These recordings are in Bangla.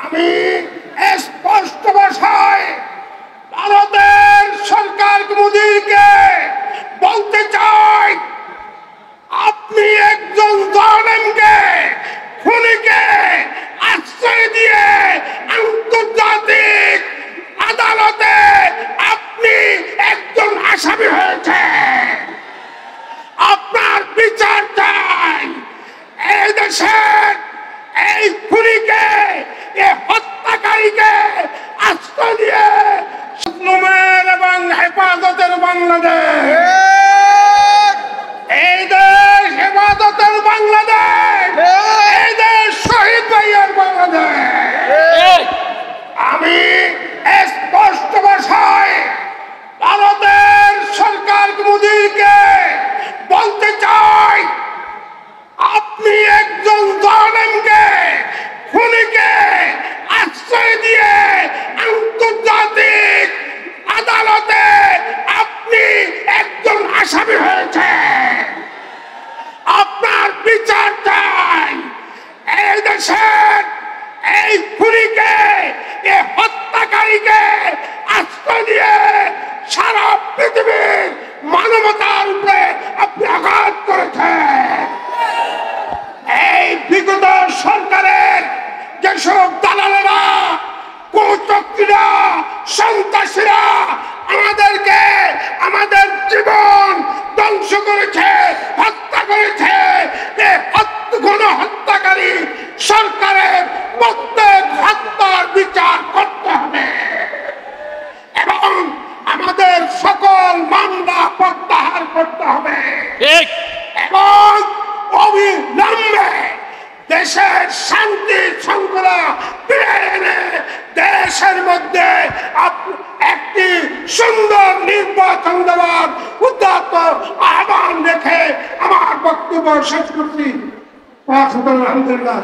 আমি স্পষ্ট ভাষায় ভারতের সরকার মোদীকে বলতে চাই, আপনি একজন জালেমকে, খুনিকে আশ্রয় দিয়ে আন্তর্জাতিক আদালতে আপনি একজন আসামি হয়েছে। আপনার বিচার চাই। এই দেশের এই খুনিকে, এই হত্যাকারীকে আশ্রয় দিয়ে এবং হেফাজতের বাংলাদেশ, এই দেশ হেফাজতের বাংলাদেশ, এই দেশ শহীদ ভাইয়ের বাংলাদেশ। আমি স্পষ্ট ভাষায় ভারতের সরকার মোদীকে বলতে চাই, আপনি একজন জালেমকে, খুনিকে আশ্রয় দিয়ে আন্তর্জাতিক আদালতে আপনি একজন আসামি হয়েছে। আপনার বিচার চাই। এই দেশের এই খুনিকে, এই হত্যাকারীকে আশ্রয় দিয়ে সারা পৃথিবীর মানবতার উপরে আপনি আঘাত করেছেন। এই বিগত সরকারের যেসব দালালেরা, কুচক্রীরা, সন্ত্রাসীরা আমাদেরকে, আমাদের জীবন ধ্বংস করেছে, হত্যা করেছে, হত্যাকারী সরকারের প্রত্যেক হত্যার বিচার করতে হবে এবং আমাদের সকল মামলা প্রত্যাহার করতে হবে এবং অবিলম্বে দেশের শান্তি শৃঙ্খলা ফিরে এনে দেশের মধ্যে একটি সুন্দর নির্বাচন দেওয়ার উদ্যত আহ্বান রেখে আমার বক্তব্য শেষ করছি। আলহামদুলিল্লাহ।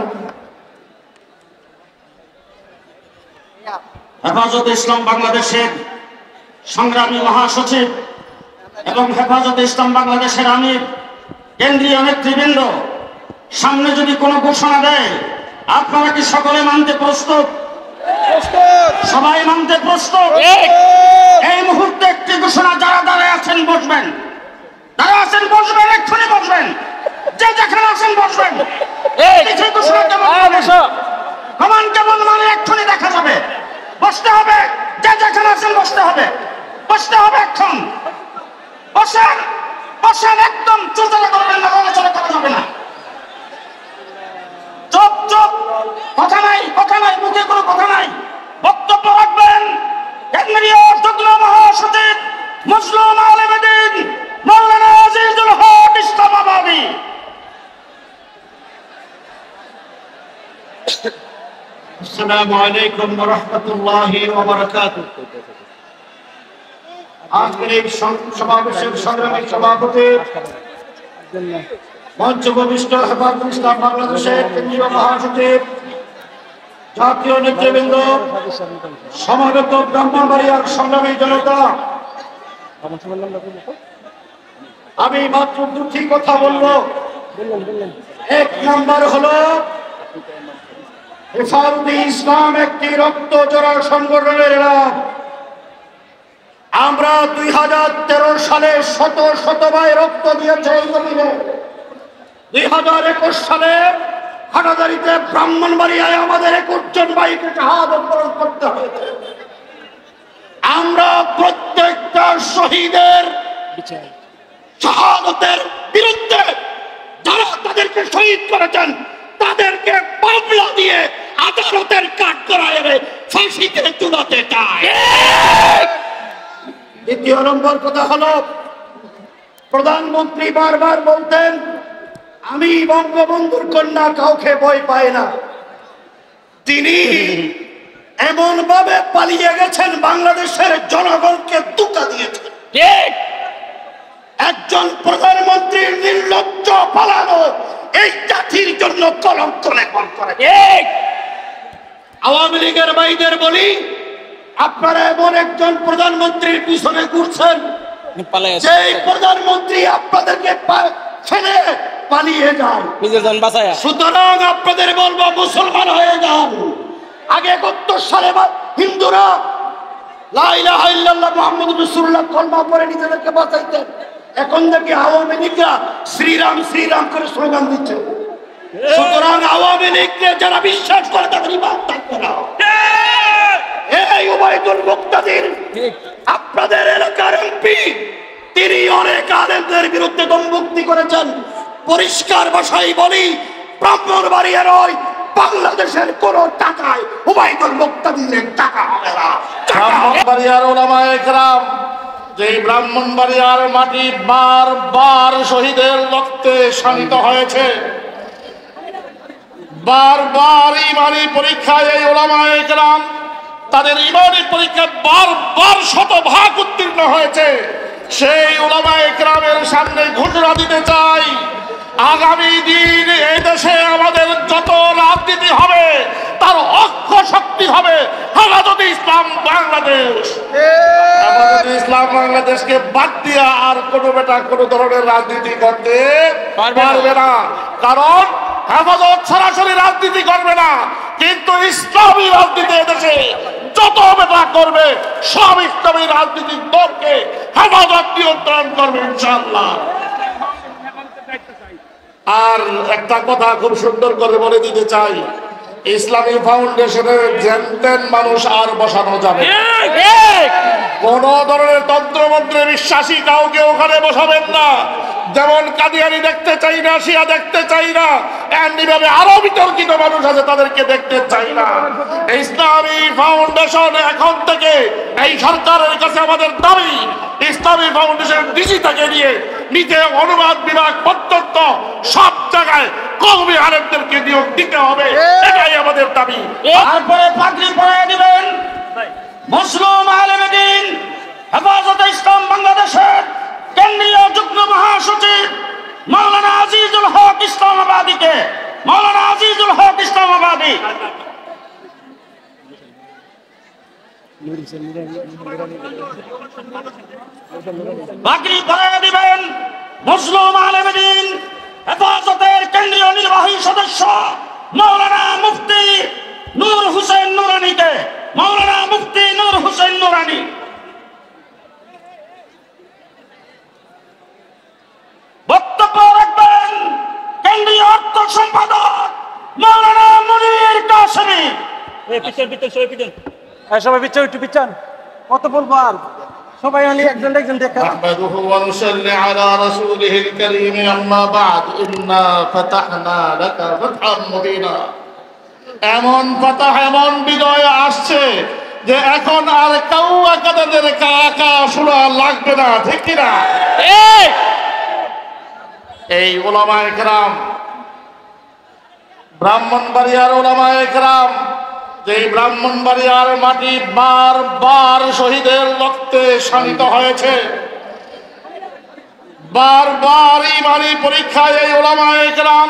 হেফাজতে ইসলাম বাংলাদেশের সংগ্রামী মহাসচিব এবং হেফাজতে ইসলাম বাংলাদেশের আমির, কেন্দ্রীয় নেতৃবৃন্দ, সামনে যদি কোনো ঘোষণা দেয় আপনারা কি সকলে মানতে প্রস্তুত? সবাই মানতে প্রস্তুত? এই মুহূর্তে একটি ঘোষণা, যারা দাঁড়ায় আছেন বসবেন, যারা আছেন বসবেন, এক্ষুনি বসবেন, যে যেখানে আছেন বসবেন। কমান কেমন মানে এক্ষুনি দেখা যাবে। বসতে হবে, যে যেখানে আছেন বসতে হবে, বসতে হবে এখন। বসেন, বসেন, একদম চুলচলা করবেন না, নড়াচড়া করা যাবে না। চুপ চুপ, কথা নাই, কথা নাই, মুখে কোনো কথা নাই। বক্তব্য রাখবেন কেন্দ্রীয় যুগ্ম মহাসচিব মুসলিম আলেমদ্দিন মাওলানা আজিজুল হক ইসলামাবাদী। আসসালামু আলাইকুম ওয়া রাহমাতুল্লাহি ওয়া বারাকাতুহু। আজকের এই সমাবেশের সংগ্রামী সভাপতি, মঞ্চ উপবিষ্ট হেফাজতে ইসলাম বাংলাদেশের কেন্দ্রীয় মহাসচিব, জাতীয় নেতৃবৃন্দ, সমাগত ব্রাহ্মণবাড়িয়ার সংগ্রামী জনতা, আমি মাত্র দুটি কথা বলবো। এক নাম্বার হলো, হেফাজতে ইসলাম একটি রক্ত জোড়া সংগঠনের নাম। আমরা 2013 সালে শত শত ভাই রক্ত দিয়েছে এই জমিনে। 2021 সালে হাটাজারিতে ব্রাহ্মণবাড়িয়ায় আমাদের 21 জন ভাইকে শাহাদাত বরণ করতে হয়েছে। আমরা প্রত্যেকটা শহীদের শাহাদাতের বিরুদ্ধে, যারা তাদেরকে শহীদ করেছেন তাদেরকে মামলা দিয়ে আদালতের কাঠ করায় ফাঁসিতে ঝুলাতে চায়। দ্বিতীয় নম্বর কথা হলো, প্রধানমন্ত্রী বারবার বলতেন আমি বঙ্গবন্ধুর কন্যা, কাউকে ভয় পায় না। তিনি এমন ভাবে পালিয়ে গেছেন, বাংলাদেশের জনগণকে ধোঁকা দিয়েছেন। একজন প্রধানমন্ত্রীর নির্লজ্জ পালানো এই জাতির জন্য কলঙ্ক লেখন করে। আওয়ামী লীগের ভাইদের বলি, আপনারা এমন একজন প্রধানমন্ত্রীর পিছনে ঘুরছেন, সেই প্রধানমন্ত্রী আপনাদেরকে ছেড়ে পালিয়ে যান। সুতরাং আপনাদের বলবো, মুসলমান হয়ে যান, আগে 71 সালে হিন্দুরা লা ইলাহা ইল্লাল্লাহ মুহাম্মাদুর রাসূলুল্লাহ কলমা পড়ে নিজেদেরকে বাঁচাইতেন। এখন দেখি আওয়ামী লীগরা শ্রীরাম শ্রীরাম করে স্লোগান দিচ্ছে। সুতরাং আওয়ামী লীগকে যারা বিশ্বাস করে তাদের ঈমান থাকবে না। এই ওবায়দুল মুক্তাদির আপনাদের এলাকার এমপি, তিনি অনেক আলেমদের বিরুদ্ধে দমভক্তি করেছেন। পরিষ্কার ভাষায় বলি, ব্রাহ্মণবাড়িয়া নয়, বাংলাদেশের কোন টাকায় ওবায়দুল মুক্তাদিরের টাকা হবে না। ব্রাহ্মণবাড়িয়ার ওলামায়ে কেরাম, যে ব্রাহ্মণবাড়িয়ার মাটি বারবার শহীদের রক্তে শানিত হয়েছে, বারবার ইমানি পরীক্ষায় এই ওলামায়ে কেরাম তাদের ইমানি পরীক্ষায় বারবার শতভাগ উত্তীর্ণ হয়েছে। সেই ওলামায়ে কেরামের সামনে ঘোষণা দিতে চাই, আগামী দিন এই দেশে আমাদের যত রাজনীতি হবে তার অক্ষ শক্তি হবে হেফাজতে ইসলাম বাংলাদেশ। হেফাজতে ইসলাম বাংলাদেশকে বাদ দিয়া আর কোনো বেটা কোনো ধরনের রাজনীতি করতে পারবে না। কারণ হেফাজত সরাসরি রাজনীতি করবে না, কিন্তু ইসলামী রাজনীতি এদেশে যত বেটা করবে সব ইসলামী রাজনীতির দলকে হেফাজত নিয়ন্ত্রণ করবে ইনশাআল্লাহ। আর একটা কথা খুব সুন্দর করে বলে দিতে চাই, ইসলামী ফাউন্ডেশনের জেনতেন মানুষ আর বসানো যাবে না। কোন ধরনের তন্ত্রমন্ত্রে বিশ্বাসী কাউকে ওখানে বসাবেন না। যেমন কাদিয়ানি দেখতে চাই না, শিয়া দেখতে চাই না, এমনিভাবে আরো বিতর্কিত মানুষ আছে তাদেরকে দেখতে চাই না। ইসলামী ফাউন্ডেশন এখন থেকে এই সরকারের কাছে আমাদের দাবি, ইসলামী ফাউন্ডেশন ডিজি থেকে নিয়ে নিচে অনুবাদ বিভাগ পর্যন্ত সব জায়গায় কওমি আলেমদেরকে নিয়োগ দিতে হবে, এটাই আমাদের দাবি। তারপরে পাগড়ি পরায় দিবেন মুসলিম আলেমে দ্বীন হেফাজতে ইসলাম বাংলাদেশের কেন্দ্রীয় যুগ্ম মহাসচিব মাওলানা আজিজুল হক ইসলামাবাদীকে। মাওলানা আজিজুল হক ইসলামাবাদী পাগড়ি পরায় দিবেন মুসলিম আলেমে দ্বীন হেফাজতের কেন্দ্রীয় নির্বাহী সদস্য মাওলানা মুফতি নূর হোসেন নুরানীকে। মাওলানা মুফতি নূর হোসেন নুরানী। বক্তব্য রাখবেন কেন্দ্রীয় অর্থ সম্পাদক মাওলানা মুনির কাসেমী। সবাই পিছন একটু পিছন, কত বলবো আর সবাই একজন একজন দেখা। نحمده ونصلي على رسوله الكريم أما بعد إنا فتحنا لك فتحا مبينا। এমন ফাতাহ, এমন বিজয় আসছে যে এখন আর কাউয়া কাদের কাকা শোনা লাগবে না, ঠিক কিনা? এই ওলামায়ে কেরাম, ব্রাহ্মণবাড়িয়ার ওলামায়ে কেরাম, যে ব্রাহ্মণবাড়িয়ার মাটি বারবার শহীদের রক্তে শানিত হয়েছে, বারবার ইমানি পরীক্ষায় এই ওলামায়ে কেরাম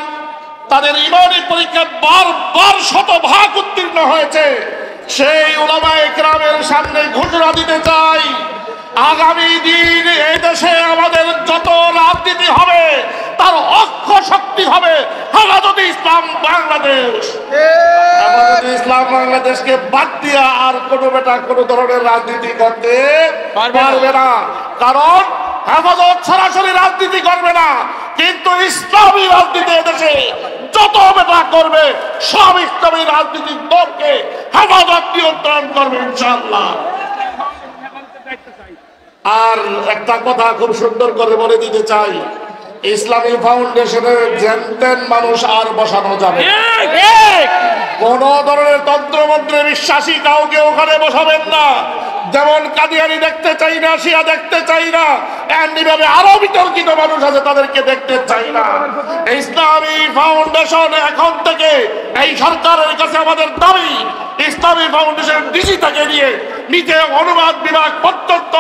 তাদের ইমানি পরীক্ষায় বারবার শতভাগ উত্তীর্ণ হয়েছে। সেই ওলামায়ে কেরামের সামনে ঘোষণা দিতে চাই, আগামী দিন এই দেশে আমাদের যত রাজনীতি হবে তার অক্ষ শক্তি হবে হেফাজতে ইসলাম বাংলাদেশ। হেফাজতে ইসলাম বাংলাদেশকে বাদ দিয়া আর কোনো বেটা কোনো ধরনের রাজনীতি করতে পারবে না। কারণ হেফাজত সরাসরি রাজনীতি করবে না, কিন্তু ইসলামী রাজনীতি এদেশে যত বেটা করবে সব ইসলামী রাজনীতির দলকে হেফাজত নিয়ন্ত্রণ করবে ইনশাআল্লাহ। আর একটা কথা খুব সুন্দর করে বলে দিতে চাই, ইসলামী ফাউন্ডেশনের জেনতেন মানুষ আর বসানো যাবে না। কোন ধরনের তন্ত্রমন্ত্রে বিশ্বাসী কাউকে ওখানে বসাবেন না। যেমন কাদিয়ানি দেখতে চাই না, শিয়া দেখতে চাই না, এমনিভাবে আরো বিতর্কিত মানুষ আছে তাদেরকে দেখতে চাই না। ইসলামী ফাউন্ডেশন এখন থেকে এই সরকারের কাছে আমাদের দাবি, ইসলামী ফাউন্ডেশন ডিজি থেকে নিয়ে নিচে অনুবাদ বিভাগ পর্যন্ত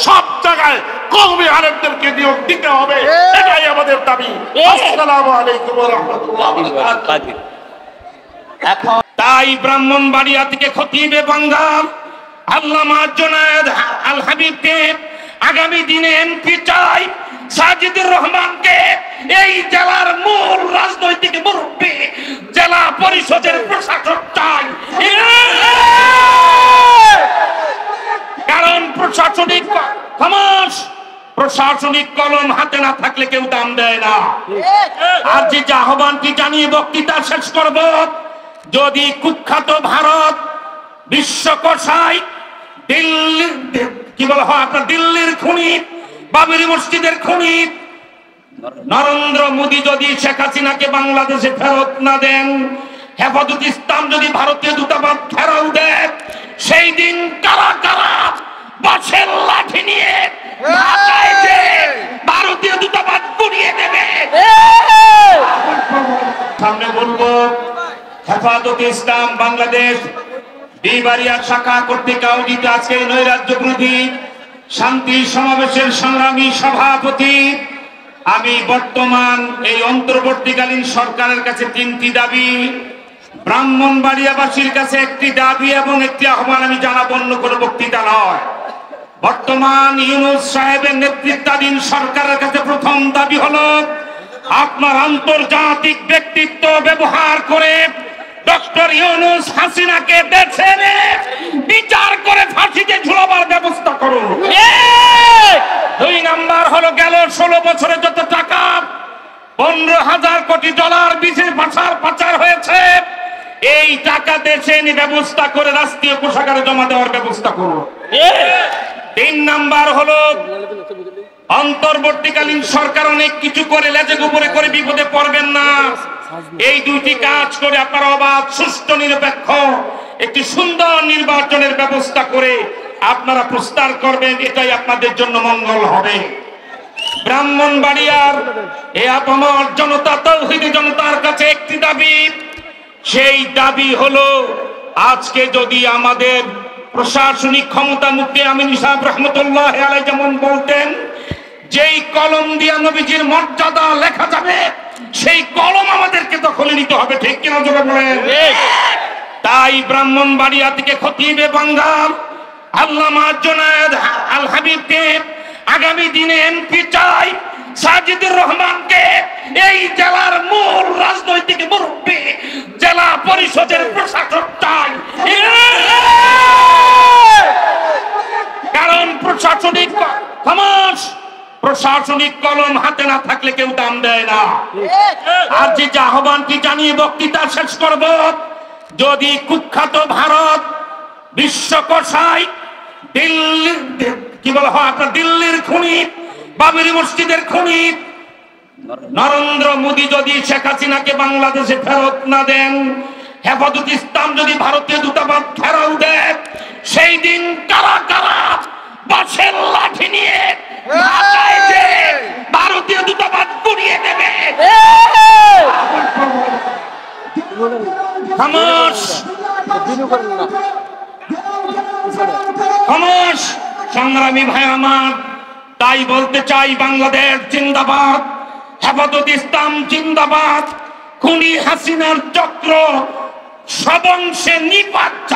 সব জায়গায় কওমি আলেমদেরকে নিয়োগ দিতে হবে, এটাই আমাদের দাবি। আসসালামু আলাইকুম ওয়া রাহমাতুল্লাহি ওয়া বারাকাতুহু। এখন তাই ব্রাহ্মণবাড়িয়া থেকে খতিবে বাঙ্গাল আল্লামা জুনায়েদ আল হাবিবকে আগামী দিনে এমপি চাই, সাজিদুর রহমানকে এই জেলার মূল রাজনৈতিক মুরব্বী জেলা পরিষদের প্রশাসক চাই। প্রশাসনিক কলম হাতে না থাকলে কেউ দাম দেয় না। আর যে আহ্বানটি জানিয়ে বক্তৃতা শেষ করব, যদি কুখ্যাত ভারত বিশ্বকোষায় দিল্লি কি বলা হয় আপনার দিল্লির খুনি, বাবরি মসজিদের খুনি নরেন্দ্র মোদী যদি শেখ হাসিনাকে বাংলাদেশে ফেরত না দেন, হেফাজত ইসলাম যদি ভারতীয় দূতাবাস ঘেরাও দেয়, সেই দিন কারা কারা বাঁশের লাঠি নিয়ে ঢাকায় যে ভারতীয় দূতাবাস পুড়িয়ে দেবে। সামনে বলবো হেফাজত ইসলাম বাংলাদেশ বিবারিয়া শাখা কর্তৃক আয়োজিত আজকের নৈরাজ্য বিরোধী শান্তি সমাবেশের সংগ্রামী সভাপতি। আমি বর্তমান এই অন্তর্বর্তীকালীন সরকারের কাছে 3টি দাবি, ব্রাহ্মণবাড়িয়াবাসীর কাছে একটি দাবি এবং একটি আহ্বান আমি জানাবো, অন্য কোনো বক্তৃতা নয়। বর্তমান ইউনূস সাহেবের নেতৃত্বাধীন সরকারের কাছে প্রথম দাবি হলো, আপনার আন্তর্জাতিক ব্যক্তিত্ব ব্যবহার করে ডক্টর ইউনূস হাসিনাকে বেছে বিচার করে ফাঁসিতে ঝুলাবার ব্যবস্থা করুন। 2 নাম্বার হলো, গেল 16 বছরে যত টাকা 15,000 কোটি ডলার বিদেশে পাচার হয়েছে, এই টাকা দেশে ব্যবস্থা করে রাষ্ট্রীয় কোষাগারে জমা দেওয়ার ব্যবস্থা করুন। 3 নাম্বার হলো, অন্তর্বর্তীকালীন সরকার অনেক কিছু করে লেজে গোবরে করে বিপদে পড়বেন না। এই 2টি কাজ করে আপনারা অবাধ সুষ্ঠু নিরপেক্ষ একটি সুন্দর নির্বাচনের ব্যবস্থা করে আপনারা প্রস্তাব করবেন, এটাই আপনাদের জন্য মঙ্গল হবে। ব্রাহ্মণবাড়িয়ার এই আপামর জনতা, তৌহিদি জনতার কাছে একটি দাবি, সেই দাবি হলো, আজকে যদি আমাদের প্রশাসনিক ক্ষমতা মুক্তি আমিন সাহেব রহমতুল্লাহ আলাইহি যেমন বলতেন, যেই কলম দিয়া নবীজির মর্যাদা লেখা যাবে, সেই কলম আমাদেরকে দখলে নিতে হবে, ঠিক কিনা জোরে বলেন? তাই ব্রাহ্মণবাড়িয়া থেকে খতিবে বাঙ্গাল আল্লামা জুনায়েদ আল হাবিবকে আগামী দিনে এমপি চাই, সাজিদুর রহমানকে এই জেলার মূল রাজনৈতিক মুরব্বী, জেলা পরিষদের প্রশাসক চাই। কারণ প্রশাসনিক কলম হাতে না থাকলে কেউ দাম দেয় না। আর যে আহ্বানটি জানিয়ে বক্তৃতা শেষ করব, যদি কুখ্যাত ভারত বিশ্বকোষায় দিল্লি কি বলা হয় আপনার দিল্লির খুনি, বাবরি মসজিদের খুনি নরেন্দ্র মোদী যদি শেখ হাসিনাকে বাংলাদেশে ফেরত না দেন, হেফাজত ইসলাম যদি ভারতীয় দূতাবাস ঘেরাও দেয়, সেই দিন কারা কারা বাঁশের লাঠি নিয়ে ঢাকায় যে ভারতীয় দূতাবাস পুড়িয়ে দেবে। খামোশ খামোশ সংগ্রামী ভাই আমার, তাই বলতে চাই, বাংলাদেশ জিন্দাবাদ, হেফাজত ইসলাম জিন্দাবাদ, খুনি হাসিনার চক্র সবংশে নিপাত।